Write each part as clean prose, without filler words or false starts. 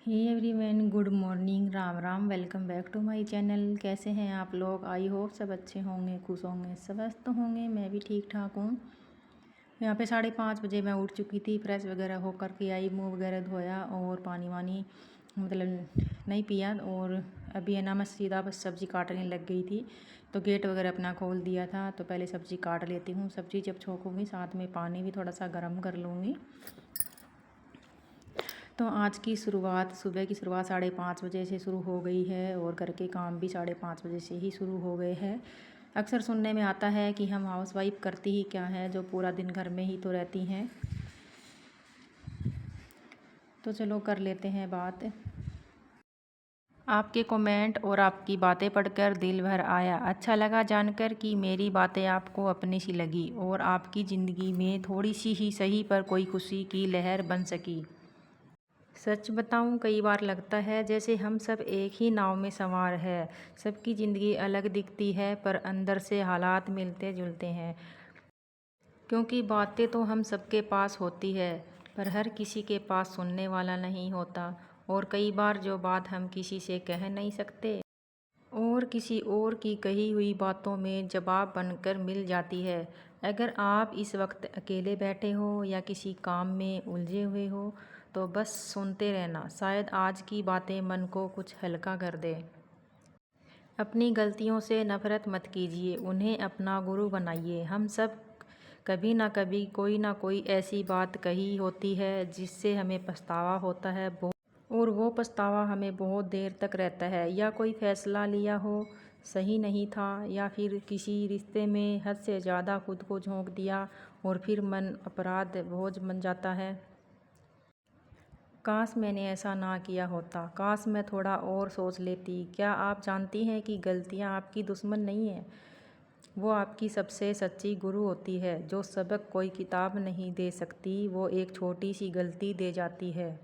Hey everyone, good morning, Ram Ram. Welcome back to my channel. कैसे हैं आप लोग? आई होप सब अच्छे होंगे, खुश होंगे, स्वस्थ होंगे। मैं भी ठीक ठाक हूँ। यहाँ पे 5:30 बजे मैं उठ चुकी थी। फ्रेश वगैरह होकर के आई, मुँह वगैरह धोया और पानी वानी मतलब नहीं पिया। और अभी है ना, मैं सीधा बस सब्ज़ी काटने लग गई थी। तो गेट वगैरह अपना खोल दिया था, तो पहले सब्ज़ी काट लेती हूँ। सब्ज़ी जब छोंकूँगी साथ में पानी भी थोड़ा सा गर्म कर लूँगी। तो आज की शुरुआत, सुबह की शुरुआत 5:30 बजे से शुरू हो गई है और घर के काम भी 5:30 बजे से ही शुरू हो गए हैं। अक्सर सुनने में आता है कि हम हाउसवाइफ करती ही क्या है, जो पूरा दिन घर में ही तो रहती हैं। तो चलो कर लेते हैं बात। आपके कमेंट और आपकी बातें पढ़कर दिल भर आया। अच्छा लगा जानकर कि मेरी बातें आपको अपनी सी लगी और आपकी ज़िंदगी में थोड़ी सी ही सही पर कोई खुशी की लहर बन सकी। सच बताऊं, कई बार लगता है जैसे हम सब एक ही नाव में सवार है। सबकी ज़िंदगी अलग दिखती है पर अंदर से हालात मिलते जुलते हैं। क्योंकि बातें तो हम सबके पास होती है, पर हर किसी के पास सुनने वाला नहीं होता। और कई बार जो बात हम किसी से कह नहीं सकते और किसी और की कही हुई बातों में जवाब बनकर मिल जाती है। अगर आप इस वक्त अकेले बैठे हो या किसी काम में उलझे हुए हो, तो बस सुनते रहना। शायद आज की बातें मन को कुछ हल्का कर दे। अपनी गलतियों से नफ़रत मत कीजिए, उन्हें अपना गुरु बनाइए। हम सब कभी ना कोई ऐसी बात कही होती है जिससे हमें पछतावा होता है, और वो पछतावा हमें बहुत देर तक रहता है। या कोई फ़ैसला लिया हो, सही नहीं था, या फिर किसी रिश्ते में हद से ज़्यादा खुद को झोंक दिया और फिर मन अपराध बोझ बन जाता है। काश मैंने ऐसा ना किया होता, काश मैं थोड़ा और सोच लेती। क्या आप जानती हैं कि गलतियाँ आपकी दुश्मन नहीं हैं, वो आपकी सबसे सच्ची गुरु होती है। जो सबक कोई किताब नहीं दे सकती, वो एक छोटी सी गलती दे जाती है।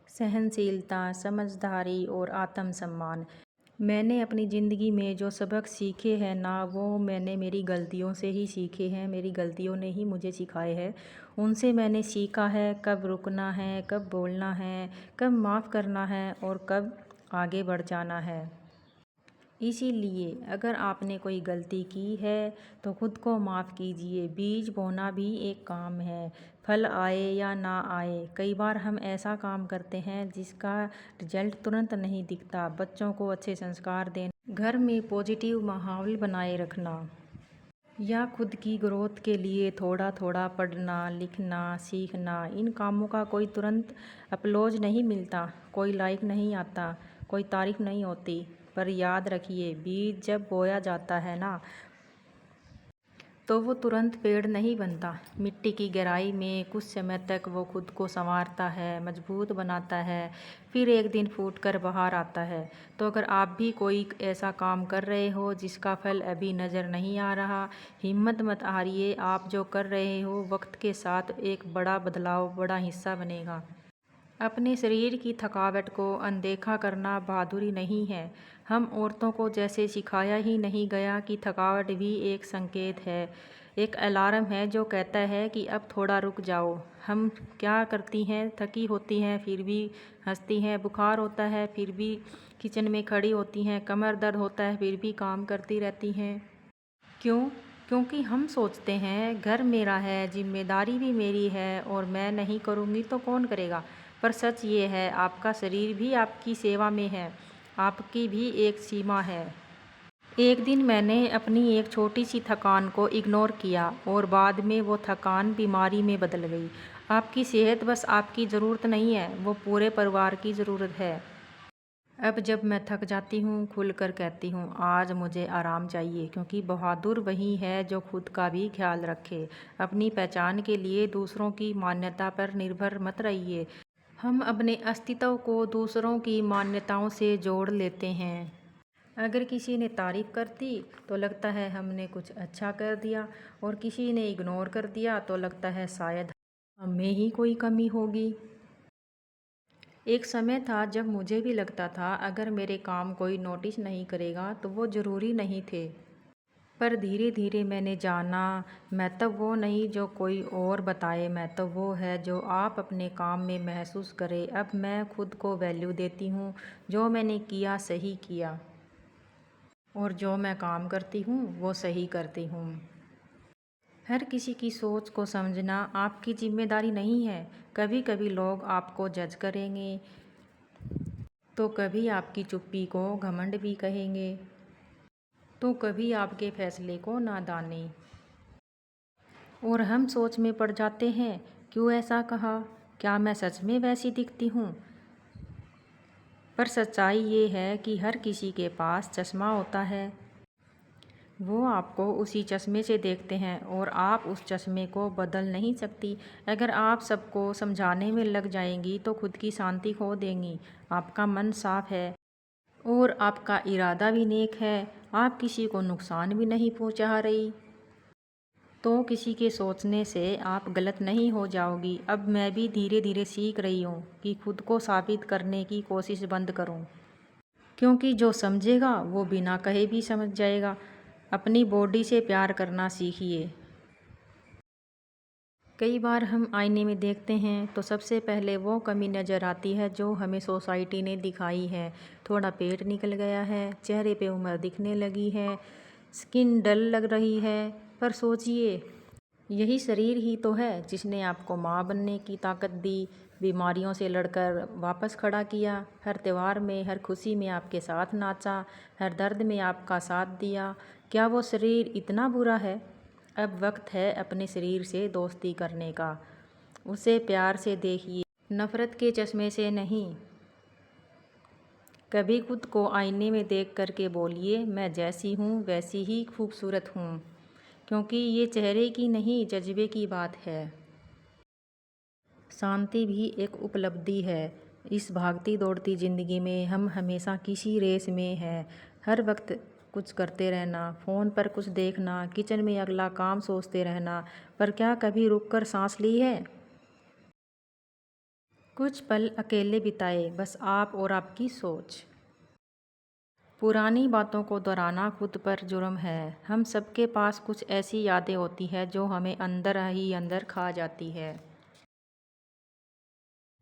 सहनशीलता, समझदारी और आत्मसम्मान। मैंने अपनी ज़िंदगी में जो सबक सीखे हैं ना, वो मैंने मेरी गलतियों से ही सीखे हैं। मेरी गलतियों ने ही मुझे सिखाए हैं। उनसे मैंने सीखा है कब रुकना है, कब बोलना है, कब माफ़ करना है और कब आगे बढ़ जाना है। इसीलिए अगर आपने कोई गलती की है तो खुद को माफ़ कीजिए। बीज बोना भी एक काम है, फल आए या ना आए। कई बार हम ऐसा काम करते हैं जिसका रिजल्ट तुरंत नहीं दिखता। बच्चों को अच्छे संस्कार देना, घर में पॉजिटिव माहौल बनाए रखना, या खुद की ग्रोथ के लिए थोड़ा थोड़ा पढ़ना, लिखना, सीखना। इन कामों का कोई तुरंत अपलोज नहीं मिलता, कोई लाइक नहीं आता, कोई तारीफ नहीं होती। पर याद रखिए, बीज जब बोया जाता है ना, तो वो तुरंत पेड़ नहीं बनता। मिट्टी की गहराई में कुछ समय तक वो खुद को संवारता है, मजबूत बनाता है, फिर एक दिन फूट कर बाहर आता है। तो अगर आप भी कोई ऐसा काम कर रहे हो जिसका फल अभी नज़र नहीं आ रहा, हिम्मत मत हारिए। आप जो कर रहे हो वक्त के साथ एक बड़ा बदलाव, बड़ा हिस्सा बनेगा। अपने शरीर की थकावट को अनदेखा करना बहादुरी नहीं है। हम औरतों को जैसे सिखाया ही नहीं गया कि थकावट भी एक संकेत है, एक अलार्म है जो कहता है कि अब थोड़ा रुक जाओ। हम क्या करती हैं, थकी होती हैं फिर भी हंसती हैं, बुखार होता है फिर भी किचन में खड़ी होती हैं, कमर दर्द होता है फिर भी काम करती रहती हैं। क्यों? क्योंकि हम सोचते हैं घर मेरा है, जिम्मेदारी भी मेरी है और मैं नहीं करूँगी तो कौन करेगा। पर सच ये है, आपका शरीर भी आपकी सेवा में है, आपकी भी एक सीमा है। एक दिन मैंने अपनी एक छोटी सी थकान को इग्नोर किया और बाद में वो थकान बीमारी में बदल गई। आपकी सेहत बस आपकी ज़रूरत नहीं है, वो पूरे परिवार की ज़रूरत है। अब जब मैं थक जाती हूँ, खुल कर कहती हूँ आज मुझे आराम चाहिए। क्योंकि बहादुर वही है जो खुद का भी ख्याल रखे। अपनी पहचान के लिए दूसरों की मान्यता पर निर्भर मत रहिए। हम अपने अस्तित्व को दूसरों की मान्यताओं से जोड़ लेते हैं। अगर किसी ने तारीफ़ कर दी तो लगता है हमने कुछ अच्छा कर दिया, और किसी ने इग्नोर कर दिया तो लगता है शायद हम में ही कोई कमी होगी। एक समय था जब मुझे भी लगता था अगर मेरे काम कोई नोटिस नहीं करेगा तो वो ज़रूरी नहीं थे। पर धीरे धीरे मैंने जाना, मैं तो वो नहीं जो कोई और बताए, मैं तो वो है जो आप अपने काम में महसूस करें। अब मैं खुद को वैल्यू देती हूँ, जो मैंने किया सही किया, और जो मैं काम करती हूँ वो सही करती हूँ। हर किसी की सोच को समझना आपकी जिम्मेदारी नहीं है। कभी कभी लोग आपको जज करेंगे, तो कभी आपकी चुप्पी को घमंड भी कहेंगे, तो कभी आपके फैसले को नादानी। और हम सोच में पड़ जाते हैं, क्यों ऐसा कहा, क्या मैं सच में वैसी दिखती हूँ। पर सच्चाई ये है कि हर किसी के पास चश्मा होता है, वो आपको उसी चश्मे से देखते हैं और आप उस चश्मे को बदल नहीं सकती। अगर आप सबको समझाने में लग जाएंगी तो खुद की शांति खो देंगी। आपका मन साफ है और आपका इरादा भी नेक है, आप किसी को नुकसान भी नहीं पहुंचा रही, तो किसी के सोचने से आप गलत नहीं हो जाओगी। अब मैं भी धीरे धीरे सीख रही हूँ कि खुद को साबित करने की कोशिश बंद करूँ, क्योंकि जो समझेगा वो बिना कहे भी समझ जाएगा। अपनी बॉडी से प्यार करना सीखिए। कई बार हम आईने में देखते हैं तो सबसे पहले वो कमी नज़र आती है जो हमें सोसाइटी ने दिखाई है। थोड़ा पेट निकल गया है, चेहरे पे उम्र दिखने लगी है, स्किन डल लग रही है। पर सोचिए, यही शरीर ही तो है जिसने आपको माँ बनने की ताकत दी, बीमारियों से लड़कर वापस खड़ा किया, हर त्योहार में हर खुशी में आपके साथ नाचा, हर दर्द में आपका साथ दिया। क्या वो शरीर इतना बुरा है? अब वक्त है अपने शरीर से दोस्ती करने का। उसे प्यार से देखिए, नफ़रत के चश्मे से नहीं। कभी खुद को आईने में देख करके बोलिए, मैं जैसी हूँ वैसी ही खूबसूरत हूँ, क्योंकि ये चेहरे की नहीं जज्बे की बात है। शांति भी एक उपलब्धि है। इस भागती दौड़ती ज़िंदगी में हम हमेशा किसी रेस में हैं। हर वक्त कुछ करते रहना, फ़ोन पर कुछ देखना, किचन में अगला काम सोचते रहना। पर क्या कभी रुक कर सांस ली है? कुछ पल अकेले बिताए, बस आप और आपकी सोच। पुरानी बातों को दोहराना खुद पर जुर्म है। हम सबके पास कुछ ऐसी यादें होती हैं जो हमें अंदर ही अंदर खा जाती है।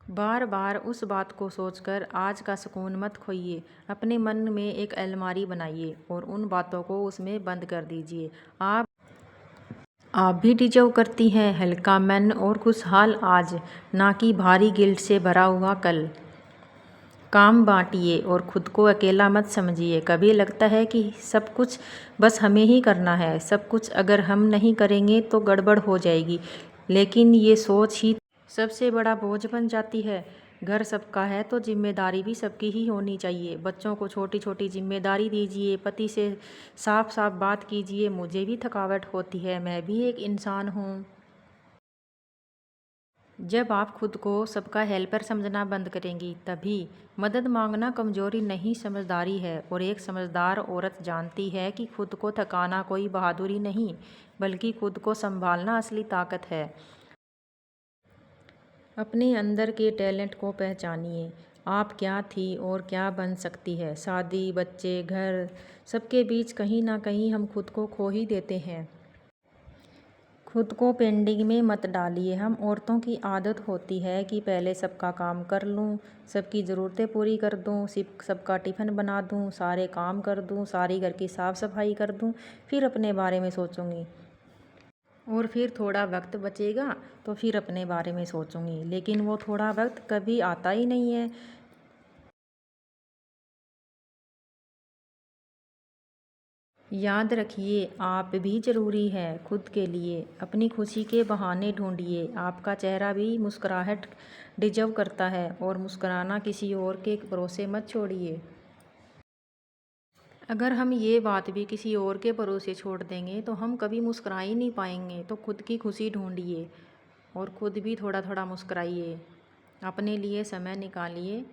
बार बार उस बात को सोचकर आज का सुकून मत खोइए। अपने मन में एक अलमारी बनाइए और उन बातों को उसमें बंद कर दीजिए। आप भी डिजर्व करती हैं हल्का मन और खुशहाल आज, ना कि भारी गिल्ट से भरा हुआ कल। काम बांटिए और खुद को अकेला मत समझिए। कभी लगता है कि सब कुछ बस हमें ही करना है, सब कुछ अगर हम नहीं करेंगे तो गड़बड़ हो जाएगी। लेकिन ये सोच ही सबसे बड़ा बोझ बन जाती है। घर सबका है तो जिम्मेदारी भी सबकी ही होनी चाहिए। बच्चों को छोटी छोटी जिम्मेदारी दीजिए, पति से साफ साफ बात कीजिए, मुझे भी थकावट होती है, मैं भी एक इंसान हूँ। जब आप खुद को सबका हेल्पर समझना बंद करेंगी, तभी मदद मांगना कमजोरी नहीं समझदारी है। और एक समझदार औरत जानती है कि खुद को थकाना कोई बहादुरी नहीं, बल्कि खुद को संभालना असली ताकत है। अपने अंदर के टैलेंट को पहचानिए। आप क्या थी और क्या बन सकती है। शादी, बच्चे, घर, सबके बीच कहीं ना कहीं हम खुद को खो ही देते हैं। खुद को पेंडिंग में मत डालिए। हम औरतों की आदत होती है कि पहले सबका काम कर लूँ, सबकी ज़रूरतें पूरी कर दूँ, सिर्फ सबका टिफ़िन बना दूँ, सारे काम कर दूँ, सारी घर की साफ़ सफाई कर दूँ, फिर अपने बारे में सोचूंगी। और फिर थोड़ा वक्त बचेगा तो फिर अपने बारे में सोचूंगी। लेकिन वो थोड़ा वक्त कभी आता ही नहीं है। याद रखिए, आप भी ज़रूरी हैं खुद के लिए। अपनी खुशी के बहाने ढूंढिए। आपका चेहरा भी मुस्कुराहट डिजर्व करता है, और मुस्कुराना किसी और के भरोसे मत छोड़िए। अगर हम ये बात भी किसी और के भरोसे छोड़ देंगे तो हम कभी मुस्कुरा ही नहीं पाएंगे। तो खुद की खुशी ढूंढिए और खुद भी थोड़ा थोड़ा मुस्कुराइए। अपने लिए समय निकालिए।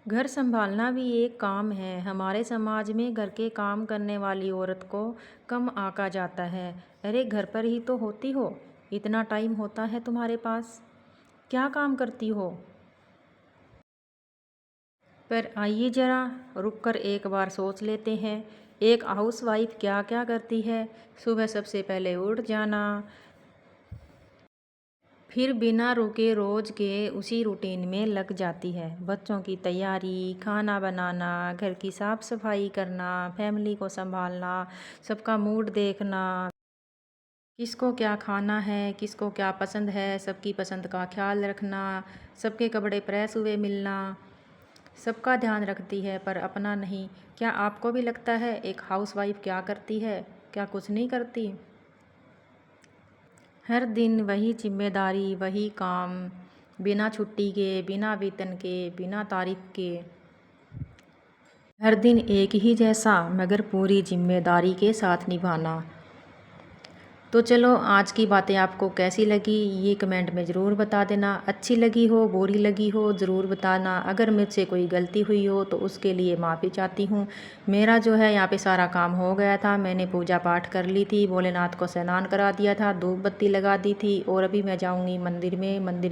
घर संभालना भी एक काम है। हमारे समाज में घर के काम करने वाली औरत को कम आंका जाता है। अरे घर पर ही तो होती हो, इतना टाइम होता है तुम्हारे पास, क्या काम करती हो? पर आइए ज़रा रुक कर एक बार सोच लेते हैं एक हाउसवाइफ क्या क्या करती है? सुबह सबसे पहले उठ जाना, फिर बिना रुके रोज के उसी रूटीन में लग जाती है। बच्चों की तैयारी, खाना बनाना, घर की साफ सफाई करना, फैमिली को संभालना, सबका मूड देखना, किसको क्या खाना है, किसको क्या पसंद है, सबकी पसंद का ख्याल रखना, सबके कपड़े प्रेस हुए मिलना, सबका ध्यान रखती है पर अपना नहीं। क्या आपको भी लगता है एक हाउसवाइफ क्या करती है? क्या कुछ नहीं करती? हर दिन वही जिम्मेदारी, वही काम, बिना छुट्टी के, बिना वेतन के, बिना तारीफ के। हर दिन एक ही जैसा मगर पूरी जिम्मेदारी के साथ निभाना। तो चलो आज की बातें आपको कैसी लगी ये कमेंट में ज़रूर बता देना। अच्छी लगी हो, बुरी लगी हो ज़रूर बताना। अगर मुझसे कोई गलती हुई हो तो उसके लिए माफ़ी चाहती हूँ। मेरा जो है यहाँ पे सारा काम हो गया था, मैंने पूजा पाठ कर ली थी, भोलेनाथ को स्नान करा दिया था, धूप बत्ती लगा दी थी और अभी मैं जाऊँगी मंदिर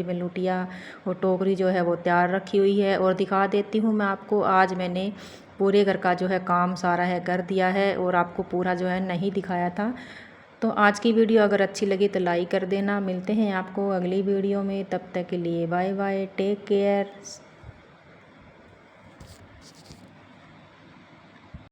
में लुटिया और टोकरी जो है वो तैयार रखी हुई है। और दिखा देती हूँ मैं आपको, आज मैंने पूरे घर का जो है काम सारा है कर दिया है और आपको पूरा जो है नहीं दिखाया था। तो आज की वीडियो अगर अच्छी लगी तो लाइक कर देना। मिलते हैं आपको अगली वीडियो में, तब तक के लिए बाय बाय, टेक केयर।